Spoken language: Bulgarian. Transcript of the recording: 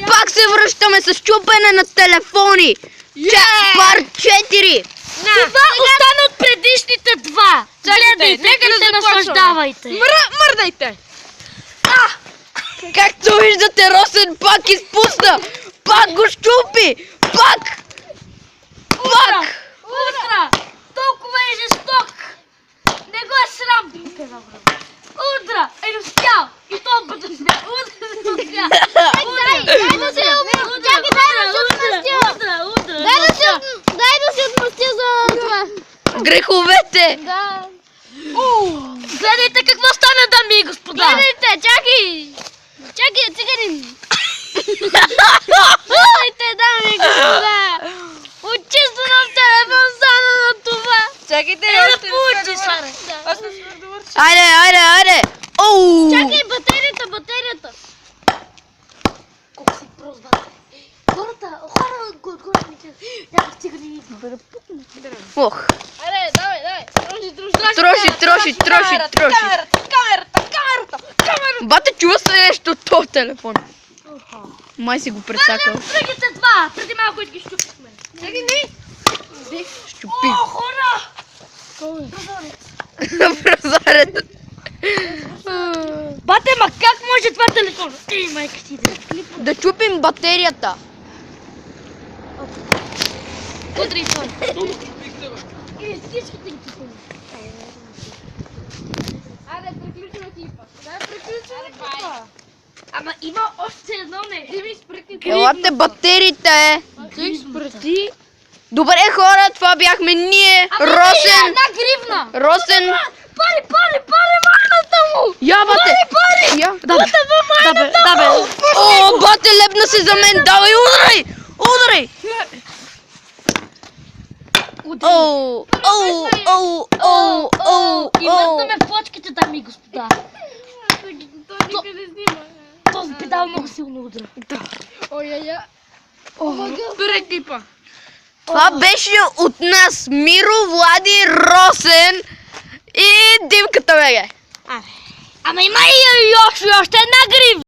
пак се връщаме с чупене на телефони. Пар 4. Това остана от предишните два. Гледайте и се наслаждавайте. Мърдайте! Както виждате, Росен пак изпусна. Пак го щупи. Пак. Утра! Толкова е жесток! Не го е срам! Утра! Е успял! И то път успял! Утра! Дай да се отмъстя за това. Греховете. Да. Гледайте какво стана, дами и господа! Гледайте, чакай, циганин. Гледайте, дами и господа. От чисто нов телефон стана на това. Чакайте, Да получи, Саре! Аз не сме довършили. Айде. Оу. Чакай, батерията. Колко си прост, бе! Хора отгоре ми чакат. Някак цигани. Ох. Айде, давай. Троши. Камерата! Бате, чува се нещо от този телефон. Май си го прецакал. Другите два! Преди малко и ги щупихме. Щупи. О, хора! Прозорец. Бате, ма как може това телефон? Ей, майка си да. Да чупим батерията. Утре и той. Или всичките ги чупим. Айде, приключваме типа. Ама има още едно нещо. Елате батериите. Спрати. Добре, хора, това бяхме ние. Росен. Една гривна! Росен. Пали, майната му! Я, бате. Я. Да бе. О, бате, лепна се за мен. Давай, ударай. И мъртваме в почките, дами и господа. Той никъде снима. Този педал много силно удра. Ой-я-я. Спирай типа. Това беше от нас Миро, Влади, Росен и Димката, беге. Ама има и още една гривна.